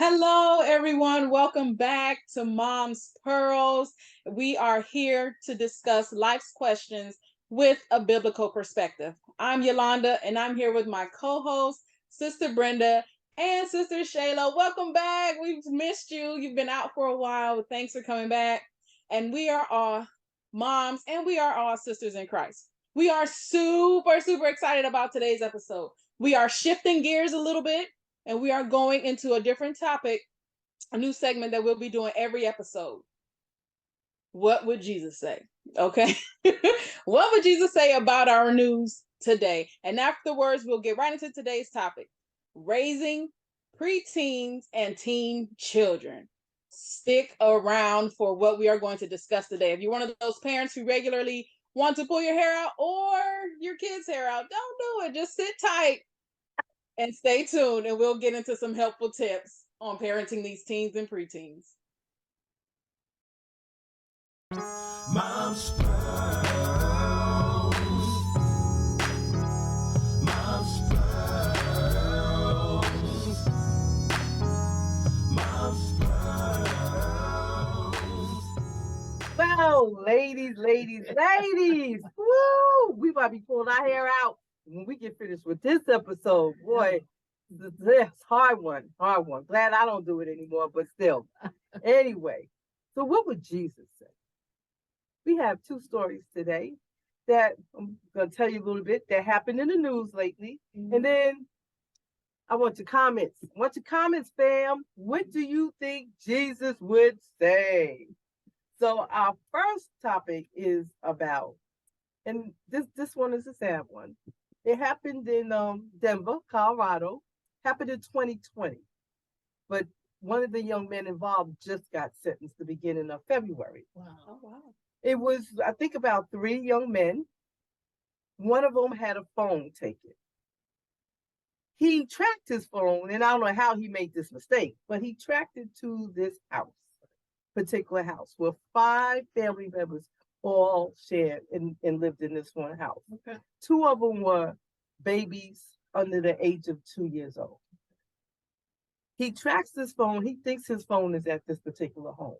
Hello, everyone. Welcome back to Mom's Pearls. We are here to discuss life's questions with a biblical perspective. I'm Yolanda, and I'm here with my co-host, Sister Brenda, and Sister Shayla. Welcome back. We've missed you. You've been out for a while, but thanks for coming back. And we are all moms, and we are all sisters in Christ. We are super excited about today's episode. We are shifting gears a little bit and we are going into a different topic, a new segment that we'll be doing every episode. What would Jesus say? Okay. What would Jesus say about our news today? And afterwards, we'll get right into today's topic, raising preteens and teen children. Stick around for what we are going to discuss today. If you're one of those parents who regularly want to pull your hair out or your kids' hair out, don't do it. Just sit tight and stay tuned, and we'll get into some helpful tips on parenting these teens and preteens. Mom's Pearls. Mom's Pearls. Mom's Pearls. Well, ladies, woo! We about to be pulling our hair out when we get finished with this episode. Boy, this hard one. Glad I don't do it anymore, but still. Anyway, so what would Jesus say? We have two stories today that I'm going to tell you a little bit that happened in the news lately. Mm-hmm. And then I want your comments. Fam. What do you think Jesus would say? So our first topic is about, and this one is a sad one. It happened in Denver, Colorado. Happened in 2020. But one of the young men involved just got sentenced the beginning of February. Wow. Oh, wow. It was, I think, about 3 young men. One of them had a phone taken. He tracked his phone, and I don't know how he made this mistake, but he tracked it to this particular house, where 5 family members all shared and lived in this one house. Okay. 2 of them were babies under the age of 2 years old. He tracks this phone. He thinks his phone is at this particular home.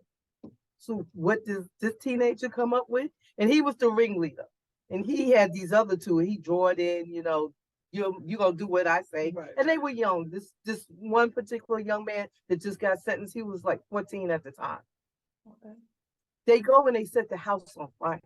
So what does this teenager come up with? And he was the ringleader. And he had these other 2. He drew it in, you're going to do what I say. Right. And they were young. This one particular young man that just got sentenced, he was like 14 at the time. Okay. They go and they set the house on fire.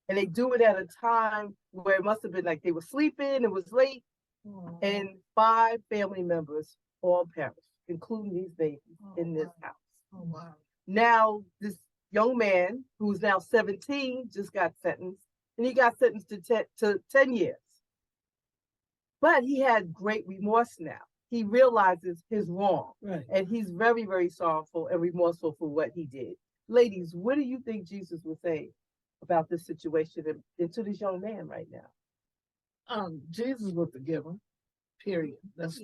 And they do it at a time where it must have been like they were sleeping, it was late. Oh. And 5 family members all perished, including these babies in this house. Oh, wow. Now, this young man, who's now 17, just got sentenced, and he got sentenced to 10 years. But he had great remorse now. He realizes his wrong, right. And he's very, very sorrowful and remorseful for what he did. Ladies, what do you think Jesus would say about this situation and to this young man right now? Jesus would forgive him, period. That's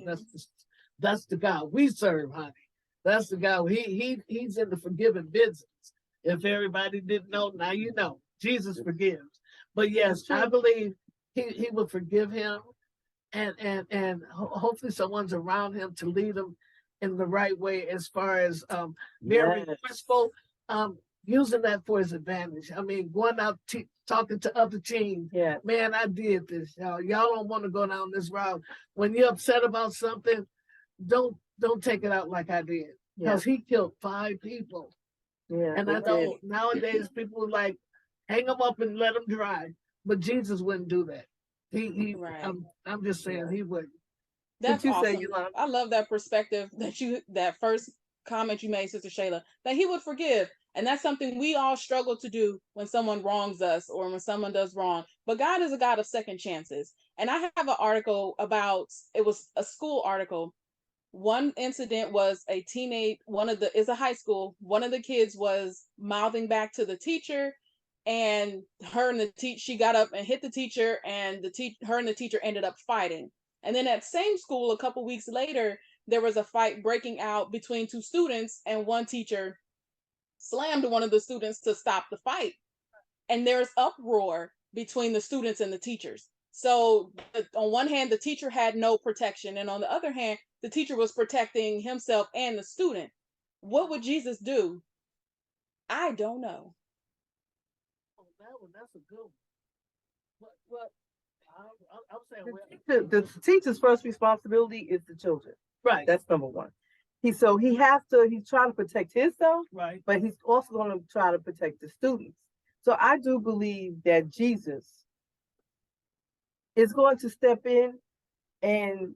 the God we serve, honey. That's the guy. He's in the forgiving business. If everybody didn't know, now you know. Jesus forgives. But yes, I believe he will forgive him, and hopefully someone's around him to lead him in the right way as far as very remorseful, using that for his advantage. I mean, going out talking to other teens. Yeah. Man, I did this, y'all. Y'all don't want to go down this route. When you're upset about something, don't take it out like I did, because he killed 5 people. Yeah, and I know nowadays people like hang them up and let them dry, but Jesus wouldn't do that. He right. I'm just saying he wouldn't. That's awesome. I love that perspective that first comment you made, Sister Shayla, that he would forgive. And that's something we all struggle to do when someone wrongs us or when someone does wrong. But God is a God of second chances. And I have an article it was a school article. One incident was it's a high school. One of the kids was mouthing back to the teacher, and she got up and hit the teacher, and her and the teacher ended up fighting. And then at same school, a couple weeks later, there was a fight breaking out between 2 students, and one teacher slammed one of the students to stop the fight. And there's uproar between the students and the teachers. So on one hand, the teacher had no protection, and on the other hand, the teacher was protecting himself and the student. What would Jesus do? I don't know. Oh, that one, that's a good one. What I'm saying, well, The teacher's first responsibility is the children. right, That's number one. He has to, he's trying to protect himself, right. but he's also going to try to protect the students. So I do believe that Jesus is going to step in and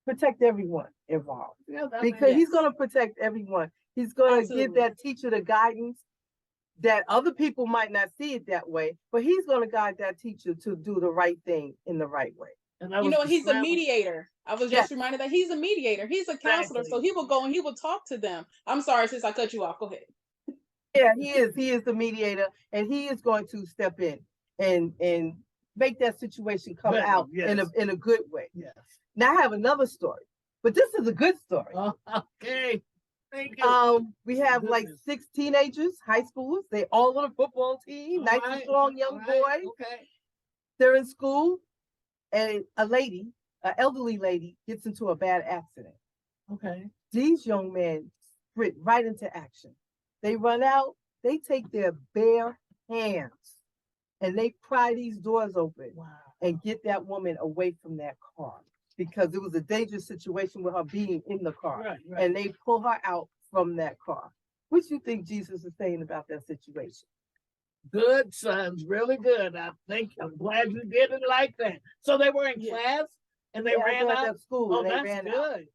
protect everyone involved, Yeah, I mean, because he's Yes, going to protect everyone. He's going to give absolutely. that teacher the guidance that other people might not see it that way, but he's going to guide that teacher to do the right thing in the right way. and that You was know, the he's a slam. mediator. I was Yes, just reminded that he's a mediator. He's a counselor. So Exactly. he will go and he will talk to them. I'm sorry, since I cut you off. Go ahead. yeah, he is. He is the mediator, and he is going to step in and make that situation come Better, out yes. in a good way. Yes. Now I have another story, but this is a good story. Oh, okay. Thank you. We have like Goodness. 6 teenagers, high schoolers. They all on a football team. All Nice and right, strong young all right, boys. okay. They're in school, and an elderly lady, gets into a bad accident. Okay. These young men sprint right into action. They run out. They take their bare hands and they pry these doors open Wow. and get that woman away from that car, because it was a dangerous situation with her being in the car. Right, right. And they pull her out from that car. What do you think Jesus is saying about that situation? Good, sons. Really good. I'm glad you did it like that. So they were in Yeah. class and they Yeah, ran they're out. at school Oh, and they that's ran out. good.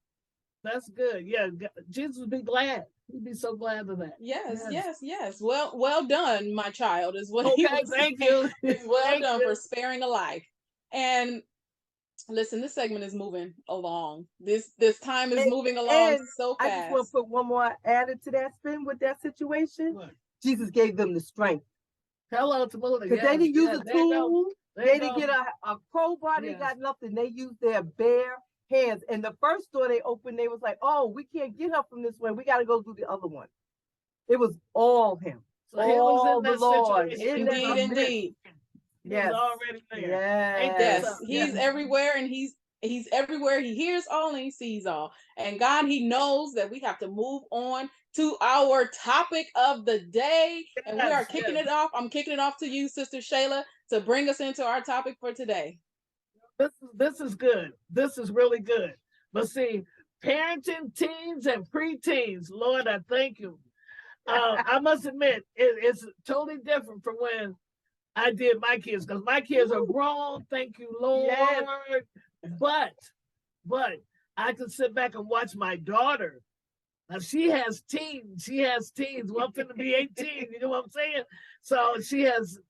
That's good. Yeah, Jesus would be glad. He'd be so glad of that. Yes. Well done, my child, is what he Okay, was thank saying. you. Is well Thank done you. for sparing a life. And listen, this segment is moving along. This time is And, moving along and so I just want fast. to put one more added to that spin with that situation. What? Jesus gave them the strength, Hello to Moody. because they didn't use a There you go. tool. There They you didn't go. get a crowbar. They Yes. got nothing. They used their bare hands. And the first door they opened, they was like, "Oh, we can't get her from this way. We got to go do the other one." It was all him, So he was all in the that Lord situation. in He was that Indeed, already, midst. indeed. he Yes, was already there. Ain't that yes, Yes, something? he's Yes. everywhere and he's everywhere. He hears all and he sees all. And God, he knows that we have to move on to our topic of the day. And we are Yes, kicking yes. it off. I'm kicking it off to you, Sister Shayla, to bring us into our topic for today. This is good. This is really good. But see, parenting teens and preteens, Lord, I thank you. I must admit, it's totally different from when I did my kids, because my kids are grown. Thank you, Lord. yes. But I can sit back and watch my daughter. Now she has teens. She has teens. Well, I'm finna be 18. You know what I'm saying? So she has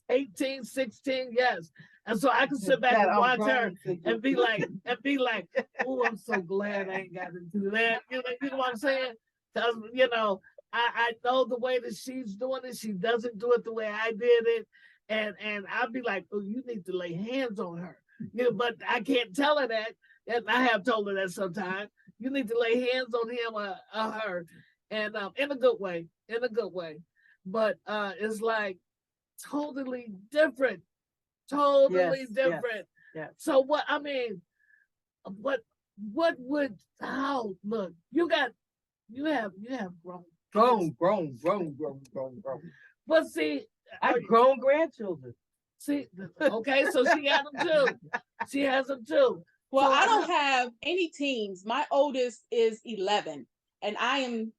18, 16, yes. And so I can sit back That and I'm watch her grown to and do. be like, oh, I'm so glad I ain't got to do that. You know what I'm saying? Because, you know, I know the way that she's doing it. She doesn't do it the way I did it. And I'll be like, oh, you need to lay hands on her. You know, but I can't tell her that. And I have told her that sometimes. You need to lay hands on him or her. And in a good way. In a good way. But it's like totally different. Totally Yes, different. yes. So what I mean, what would how look, you have grown. Grown. But see, I've grown grandchildren. see, okay, so she has them too. She has them too. Well, So I don't have any teens. My oldest is 11, and I am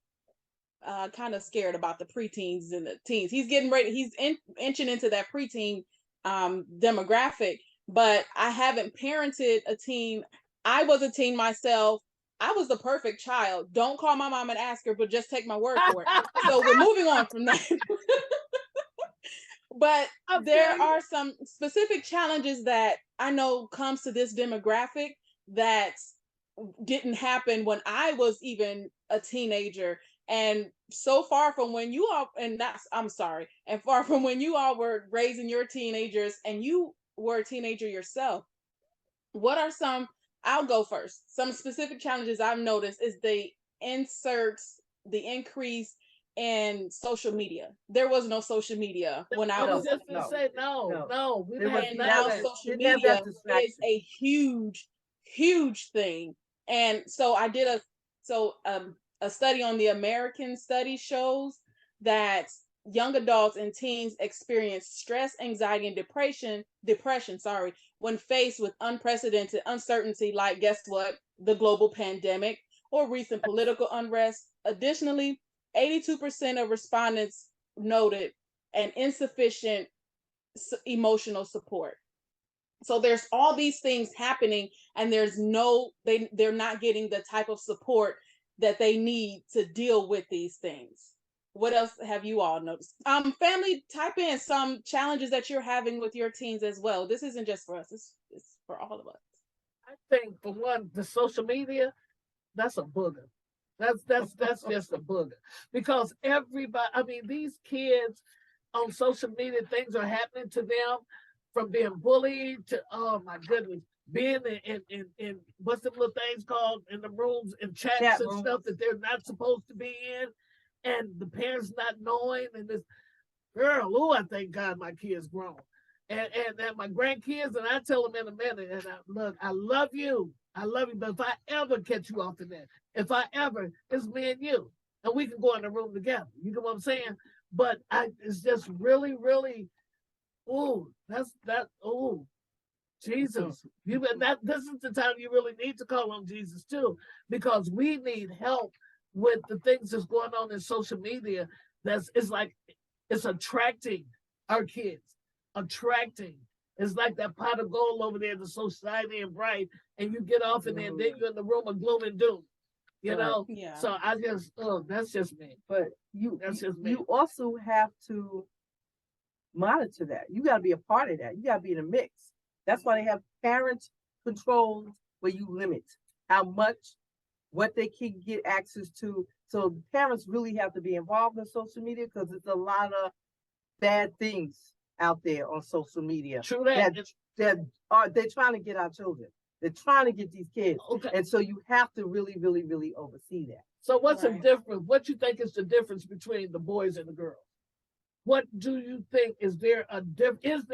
kind of scared about the preteens and the teens. He's getting ready. Inching into that preteen demographic, but I haven't parented a teen. I was a teen myself. I was the perfect child. Don't call my mom and ask her, but just take my word for it. So we're moving on from that. But there are some specific challenges that I know comes to this demographic that didn't happen when I was even a teenager. And so far from when you all, and that's, I'm sorry, and far from when you all were raising your teenagers and you were a teenager yourself, what are some, I'll go first. Some specific challenges I've noticed is the increase in social media. There was no social media when I I was was, No, just gonna no, say no, no. no. We There didn't was have and none of now never, that. social didn't have that media is distraction. a huge, huge thing. And so I did a study on the American study shows that young adults and teens experience stress, anxiety, and depression, sorry, when faced with unprecedented uncertainty, like guess what? The global pandemic or recent political unrest. Additionally, 82% of respondents noted an insufficient emotional support. So there's all these things happening, and there's no they're not getting the type of support that they need to deal with these things. What else have you all noticed? Family, type in some challenges that you're having with your teens as well. This isn't just for us, it's for all of us. I think for one, the social media, that's a booger. That's just a booger. Because everybody, I mean, these kids on social media, things are happening to them from being bullied to, oh my goodness, being in what's the little things called in the rooms and chats Chat and room. stuff that they're not supposed to be in, and the parents not knowing, and this girl, oh, I thank God my kids grown. And my grandkids, and I tell them in a minute, and look, I love you. I love you, but if I ever catch you off in that, if I ever, it's me and you. And we can go in the room together. You know what I'm saying? But it's just really, really, oh, oh, Jesus. This is the time you really need to call on Jesus too, because we need help with the things that's going on in social media. It's like it's attracting our kids, attracting. It's like that pot of gold over there that's so shiny and bright, and you get off in there, and then you're in the room of gloom and doom. You know, Yeah. so I just, oh, that's just me. But That's just me. you also have to monitor that. You got to be a part of that. You got to be in a mix. That's why they have parent controls where you limit how much, what they can get access to. So parents really have to be involved in social media because there's a lot of bad things out there on social media True that. they're trying to get our children. They're trying to get these kids. Okay. And so you have to really, really, really oversee that. So what's the Right. difference? What you think is the difference between the boys and the girls? What do you think? Is there a difference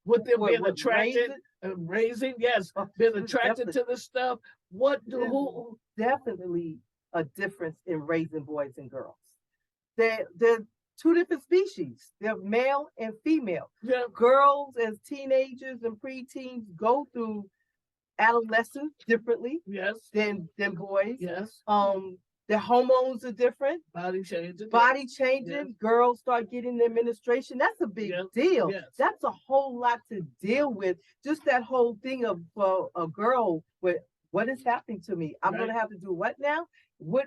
with them being attracted and raising? Yes, being attracted to this stuff. What do who? Definitely a difference in raising boys and girls. They're two different species. They're male and female. Yeah. Girls as teenagers and preteens go through adolescence differently Yes. than boys. Yes. Their hormones are different. Body changing. Body changing. Yes. Girls start getting their menstruation. That's a big deal. Yes. That's a whole lot to deal with. Just that whole thing of a girl with what is happening to me. I'm gonna have to do what now? What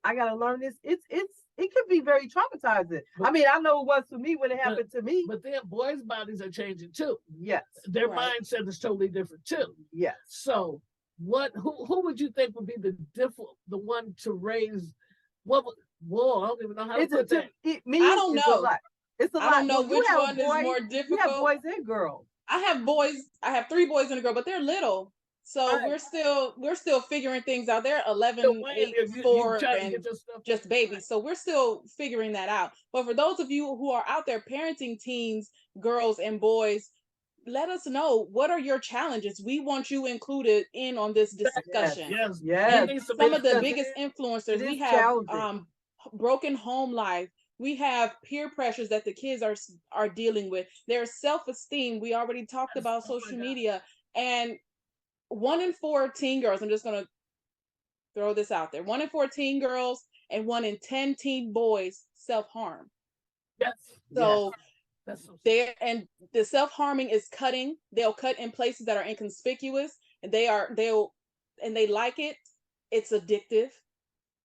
I gotta learn this. It can be very traumatizing. I mean, I know it was for me when it happened to me. But then boys' bodies are changing too. Yes. Their Right. mindset is totally different too. Yes. So who would you think would be the one to raise whoa, I don't even know how to put that. I don't know. A lot. It's a lot. I don't know Well, which you have one is boys, more You have difficult. boys and girls. I have 3 boys and a girl, but they're little. So Right. we're still figuring things out. They're 11, 8, You 4, try to and get your stuff just babies. So we're still figuring that out. But for those of you who are out there parenting teens, girls and boys, let us know, what are your challenges? We want you included in on this discussion. Yes. Yes. And some of the biggest It influencers, we is have challenging. broken home life. We have peer pressures that the kids are dealing with. There's self-esteem. We already talked about Oh my social God. media. And 1 in 4 teen girls, I'm just gonna throw this out there. 1 in 4 teen girls and 1 in 10 teen boys self-harm. Yes. So That's so there, and the self-harming is cutting. They'll cut in places that are inconspicuous, and they like it. It's addictive.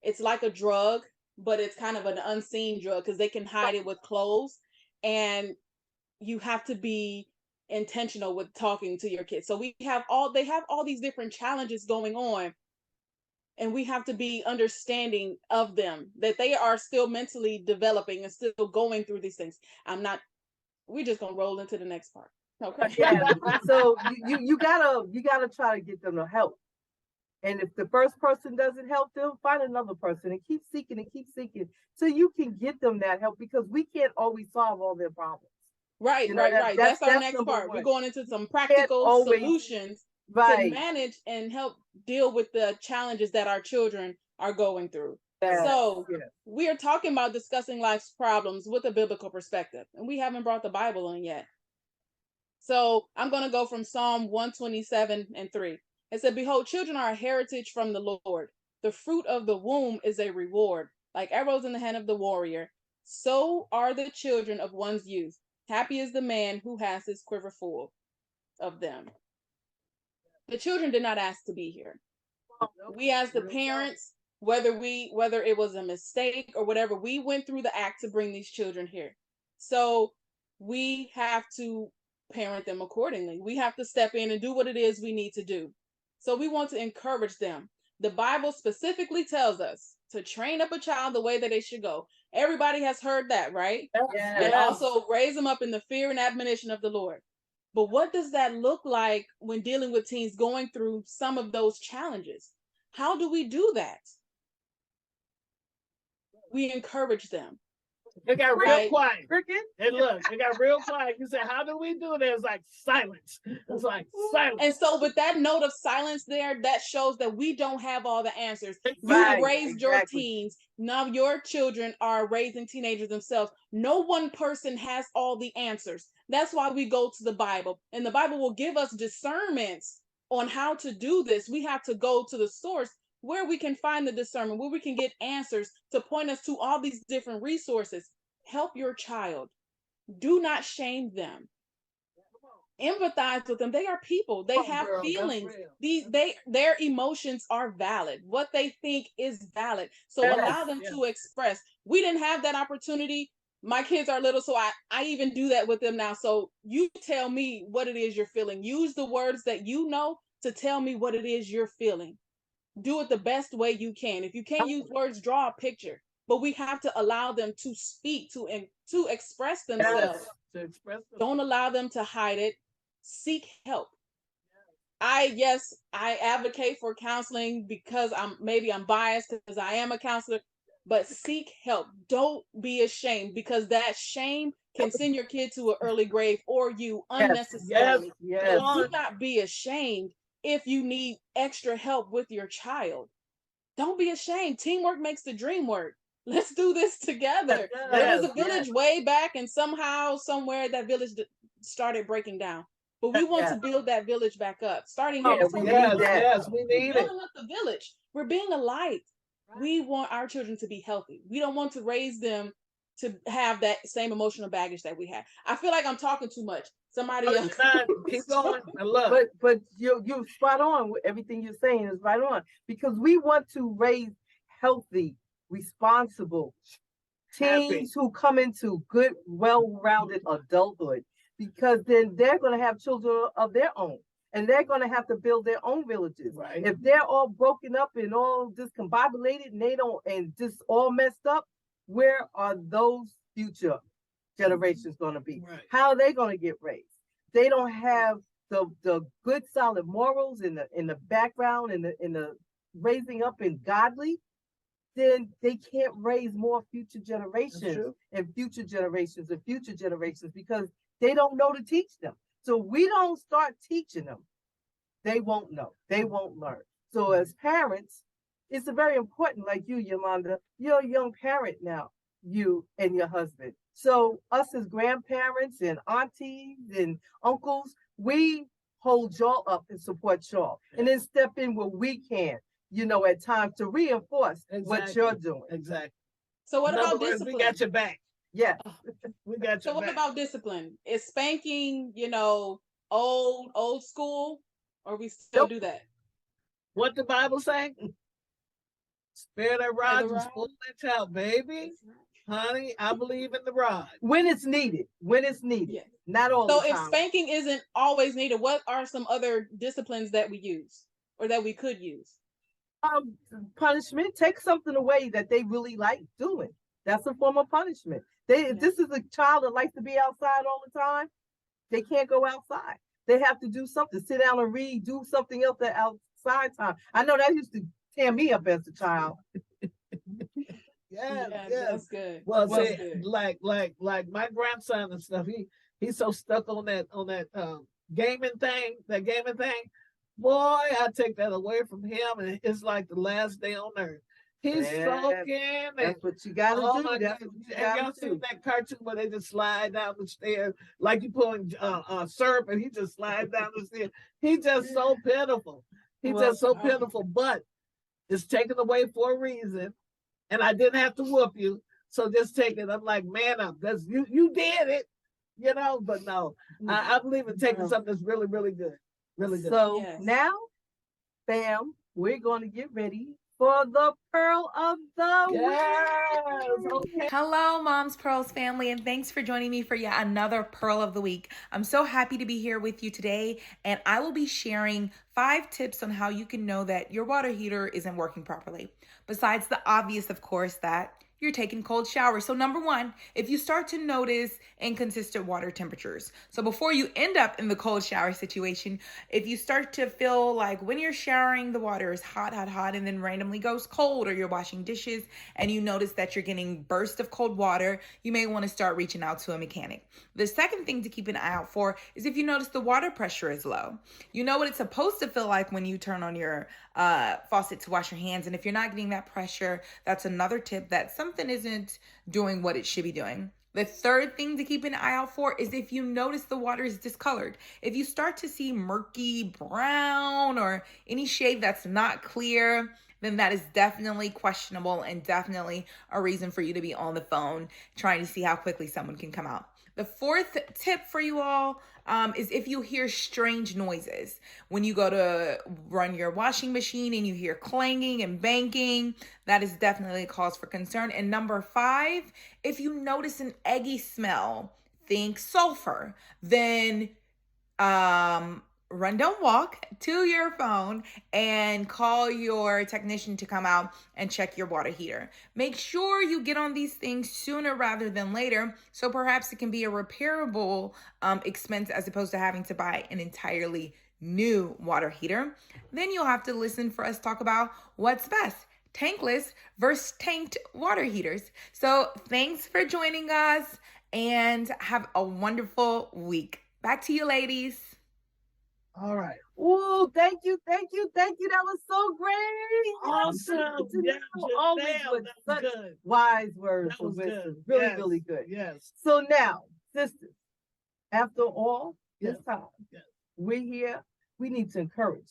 It's like a drug, but it's kind of an unseen drug because they can hide it with clothes. And you have to be intentional with talking to your kids. So they have all these different challenges going on, and we have to be understanding of them, that they are still mentally developing and still going through these things. We're just gonna roll into the next part. Okay. Yeah. So you gotta try to get them to help. And if the first person doesn't help them, find another person and keep seeking so you can get them that help, because we can't always solve all their problems. Right, You know, right. That's our next number part. We're one. going into some Can't practical always, solutions to right. manage and help deal with the challenges that our children are going through. Yes, So yes. we are talking about discussing life's problems with a biblical perspective, and we haven't brought the Bible in yet. So I'm going to go from Psalm 127:3. It said, "Behold, children are a heritage from the Lord. The fruit of the womb is a reward, like arrows in the hand of the warrior. So are the children of one's youth. Happy is the man who has his quiver full of them." The children did not ask to be here. We as the parents, whether it was a mistake or whatever, we went through the act to bring these children here. So we have to parent them accordingly. We have to step in and do what it is we need to do. So we want to encourage them. The Bible specifically tells us to train up a child the way that they should go. Everybody has heard that, right? Yes. And also raise them up in the fear and admonition of the Lord. But what does that look like when dealing with teens going through some of those challenges? How do we do that? We encourage them. It got real Right. quiet. Cricket? And look, it got real quiet. You said, how do we do this? It's like silence. It's like silence. And so with that note of silence there, that shows that we don't have all the answers. Right, You raised your exactly. teens. Now your children are raising teenagers themselves. No one person has all the answers. That's why we go to the Bible. And the Bible will give us discernments on how to do this. We have to go to the source where we can find the discernment, where we can get answers to point us to all these different resources. Help your child. Do not shame them. Empathize with them. They are people. They have feelings. Their emotions are valid. What they think is valid. So Yes, allow them to express. We didn't have that opportunity. My kids are little, so I even do that with them now. So you tell me what it is you're feeling. Use the words that you know to tell me what it is you're feeling. Do it the best way you can. If you can't use words, draw a picture. But we have to allow them to speak, to express themselves. Yes, to express them. Don't allow them to hide it. Seek help. I advocate for counseling because I'm biased because I am a counselor, but seek help. Don't be ashamed, because that shame can send your kid to an early grave or you unnecessarily. Yes. So do not be ashamed if you need extra help with your child. Don't be ashamed. Teamwork makes the dream work. Let's do this together. There was a village way back, and somehow, somewhere, that village started breaking down. But we want to build that village back up, starting here. we need that. We need it. Building up the village. We're being a light. We want our children to be healthy. We don't want to raise them to have that same emotional baggage that we have. I feel like I'm talking too much. Somebody else. Keep going. I love it. But you're spot on. Everything you're saying is right on, because we want to raise healthy, responsible teens who come into good, well-rounded adulthood, because then they're going to have children of their own, and they're going to have to build their own villages. Right. If they're all broken up and all discombobulated and just all messed up, where are those future generations going to be? Right. How are they going to get raised? They don't have the good solid morals in the background, in the raising up in godly. Then they can't raise more future generations and future generations and future generations, because they don't know to teach them. So we don't start teaching them, they won't know. They won't learn. So as parents, it's very important, like you, Yolanda, you're a young parent now, you and your husband. So us as grandparents and aunties and uncles, we hold y'all up and support y'all, and then step in where we can, at times, to reinforce what you're doing. Exactly. So what In about other words, discipline? we got your back. Yeah. We got your So what back. about discipline? Is spanking, old school, or we still do that? What the Bible say? Spare that rod and rod. spoil that child, baby. Honey, I believe in the rod. When it's needed. Yeah. Not all So the if time. spanking isn't always needed, what are some other disciplines that we use or that we could use? Punishment. Take something away that they really like doing. That's a form of punishment. If this is a child that likes to be outside all the time, they can't go outside. They have to do something, sit down and read, do something else outside outside time. I know that used to tear me up as a child. Yes, Yeah, yes. that's good. Well, That's see, good. like my grandson and stuff, he's so stuck on that gaming thing, that gaming thing. Boy, I take that away from him, and it's like the last day on earth. He's Yeah, sulking, and that's what you gotta oh do. my That's God, what you have y'all gotta seen do. that cartoon where they just slide down the stairs like you pulling syrup, and he just slides down the stairs. He's just so pitiful. He's Well, just so pitiful, but it's taken away for a reason, and I didn't have to whoop you. So just take it. I'm like, man up. That's you did it, but no. I believe in taking something that's really, really good. Really good. so Yes. now, fam, we're going to get ready for the pearl of the Yes. week. Okay. Hello, Mom's Pearls family, and thanks for joining me for yet another Pearl of the Week. I'm so happy to be here with you today, and I will be sharing 5 tips on how you can know that your water heater isn't working properly. Besides the obvious, of course, that you're taking cold showers. So number 1, if you start to notice inconsistent water temperatures. So before you end up in the cold shower situation, if you start to feel like when you're showering, the water is hot, hot, hot, and then randomly goes cold, or you're washing dishes and you notice that you're getting bursts of cold water, you may want to start reaching out to a mechanic. The second thing to keep an eye out for is if you notice the water pressure is low. You know what it's supposed to feel like when you turn on your faucet to wash your hands. And if you're not getting that pressure, that's another tip that something isn't doing what it should be doing. The third thing to keep an eye out for is if you notice the water is discolored. If you start to see murky brown or any shade that's not clear, then that is definitely questionable and definitely a reason for you to be on the phone trying to see how quickly someone can come out. The fourth tip for you all is if you hear strange noises. When you go to run your washing machine and you hear clanging and banging, that is definitely a cause for concern. And number 5, if you notice an eggy smell, think sulfur, then run, don't walk to your phone and call your technician to come out and check your water heater. Make sure you get on these things sooner rather than later, so perhaps it can be a repairable expense as opposed to having to buy an entirely new water heater. Then you'll have to listen for us talk about what's best, tankless versus tanked water heaters. So thanks for joining us and have a wonderful week. Back to you, ladies. All right. Ooh, thank you, thank you, thank you. That was so great. Awesome. To Yeah, know, always damn, with that was such good. wise words That of was wisdom. good. Really, Yes. really good. Yes. So now, sisters, after all this Yes. time, Yes. we're here. We need to encourage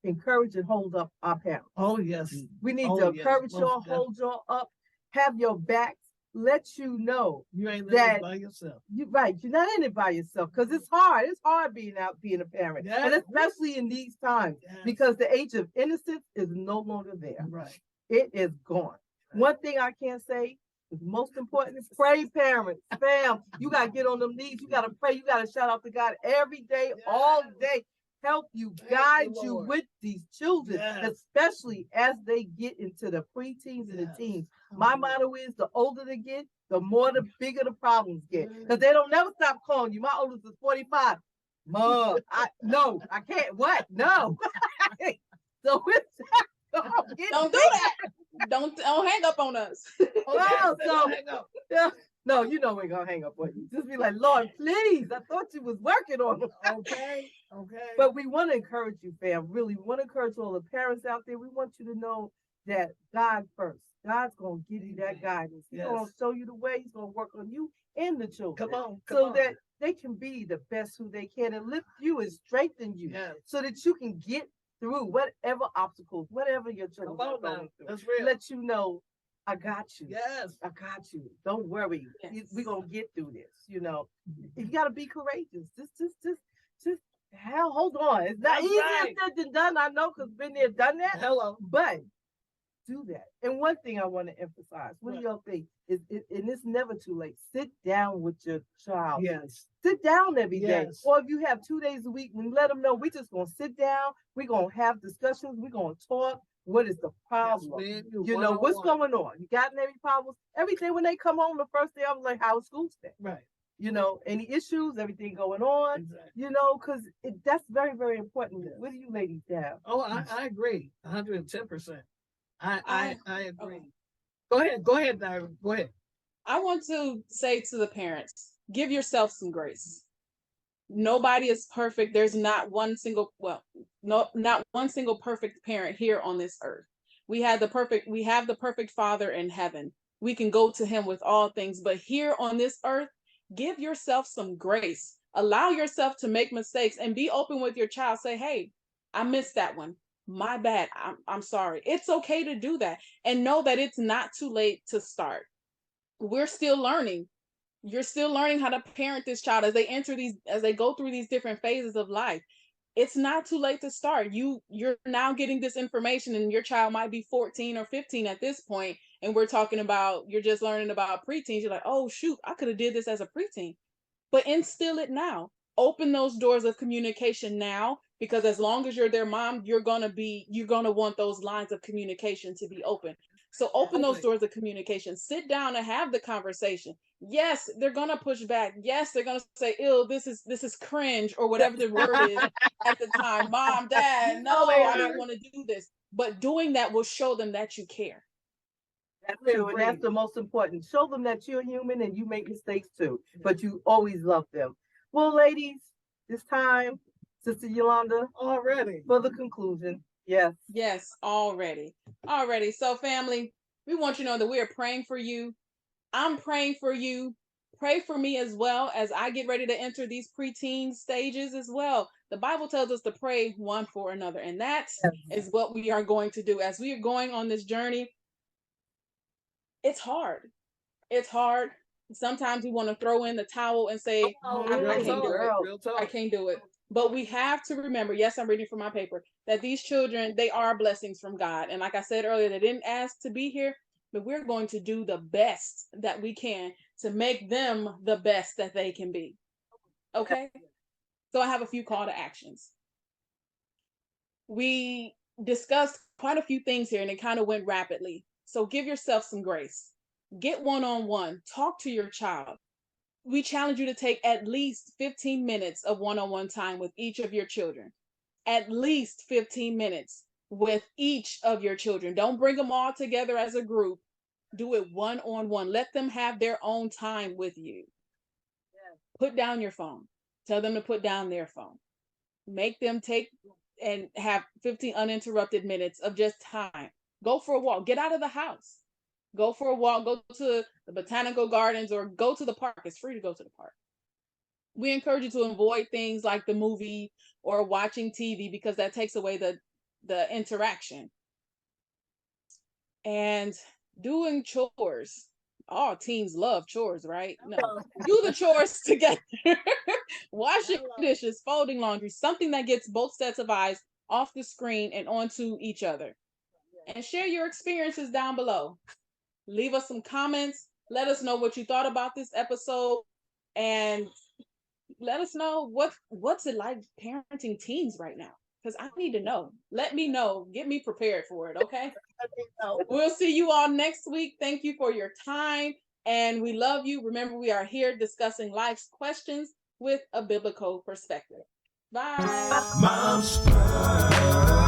and hold up our parents. Oh yes. We need Oh, to yes, encourage most y'all, hold y'all up, have your backs, let you know You ain't that living by yourself. you're right. You're not in it by yourself because it's hard. It's hard being a parent, Yes. and especially in these times Yes. because the age of innocence is no longer there. Right. It is gone. One thing I can say is most important is pray, parents. Fam, you got to get on them knees. You got to pray. You got to shout out to God every day, all day. Help you, Thank guide you, you Lord. with these children, Yes. especially as they get into the preteens and the Yes. teens. My motto is the older they get, the more the bigger the problems get. Because they don't never stop calling you. My oldest is 45. Mom, I can't. What? No. So it's Don't do that. Don't hang up on us. Well, Okay, so hang up. yeah, no, you know we're gonna hang up on you. Just be like, Lord, please. I thought you was working on them. Okay. Okay. But we want to encourage you, fam. Really, we want to encourage all the parents out there. We want you to know that God first. God's gonna give you that guidance. He's gonna Yes. show you the way. He's gonna work on you and the children. Come on. Come so on. that they can be the best who they can and lift you and strengthen you Yes. so that you can get through whatever obstacles, whatever your Come children are on now. going through. That's real. Let you know, I got you. Yes. I got you. Don't worry. Yes. We're gonna get through this. You gotta be courageous. Just hell, hold on. It's not That's easier right. said than done. I know because been there, done that. Hello. But do that. And one thing I want to emphasize, what do What? y'all think? And it's never too late. Sit down with your child. Yes. Sit down every day. Yes. Or if you have 2 days a week, let them know we just gonna sit down, we're gonna have discussions, we're gonna talk. What is the problem? man, You know, what's one-on-one. going on? You got any problems? Every day when they come home the first day, I'm like, how was school today? Right. any issues, everything going on, Exactly. because that's very, very important. Yes. What do you ladies have? Oh, I agree, 110%. I Okay. agree. Go ahead, Diamond. Go ahead. I want to say to the parents, give yourself some grace. Nobody is perfect. There's not one single, well, no, not one single perfect parent here on this earth. We have the perfect father in heaven. We can go to him with all things, but here on this earth, give yourself some grace. Allow yourself to make mistakes and be open with your child. Say, hey, I missed that one. My bad. I'm sorry. It's okay to do that. And know that it's not too late to start. We're still learning. You're still learning how to parent this child as they go through these different phases of life. It's not too late to start. You're now getting this information, and your child might be 14 or 15 at this point, and we're talking about, you're just learning about preteens. You're like, oh shoot, I could have did this as a preteen. But instill it now. Open those doors of communication now, because as long as you're their mom, you're gonna want those lines of communication to be open. So open those Exactly. doors of communication. Sit down and have the conversation. Yes, they're gonna push back. Yes, they're gonna say, "Ew, this is cringe," or whatever the word is at the time. Mom, Dad, Oh, they no, I don't are. want to do this. But doing that will show them that you care. That's I true, and that's agree. the most important. Show them that you're human and you make mistakes too, but you always love them. Well, ladies, it's time, Sister Yolanda, Already. for the conclusion. Yes. Yes, already. Already. So, family, we want you to know that we are praying for you. I'm praying for you. Pray for me as well as I get ready to enter these preteen stages as well. The Bible tells us to pray one for another, and that is what we are going to do as we are going on this journey. It's hard. It's hard. Sometimes we want to throw in the towel and say, I Real can't talk. do it. Girl. Real I talk. can't do it. But we have to remember, yes, I'm reading from my paper, that these children, they are blessings from God. And like I said earlier, they didn't ask to be here, but we're going to do the best that we can to make them the best that they can be. Okay? So I have a few call to actions. We discussed quite a few things here and it kind of went rapidly. So give yourself some grace. Get one on one, talk to your child. We challenge you to take at least 15 minutes of one on one time with each of your children. At least 15 minutes with each of your children. Don't bring them all together as a group. Do it one on one. Let them have their own time with you. Put down your phone. Tell them to put down their phone. Make them take and have 15 uninterrupted minutes of just time. Go for a walk. Get out of the house. Go for a walk. Go to the botanical gardens or go to the park. It's free to go to the park. We encourage you to avoid things like the movie or watching TV because that takes away the interaction. And doing chores. All teens love chores, right? No. Do the chores together. Washing dishes, folding laundry, something that gets both sets of eyes off the screen and onto each other. And share your experiences down below. Leave us some comments. Let us know what you thought about this episode. And let us know what's it like parenting teens right now, because I need to know. Let me know. Get me prepared for it. Okay. We'll see you all next week. Thank you for your time, and we love you. Remember, we are here discussing life's questions with a biblical perspective. Bye. Mom's Pearl.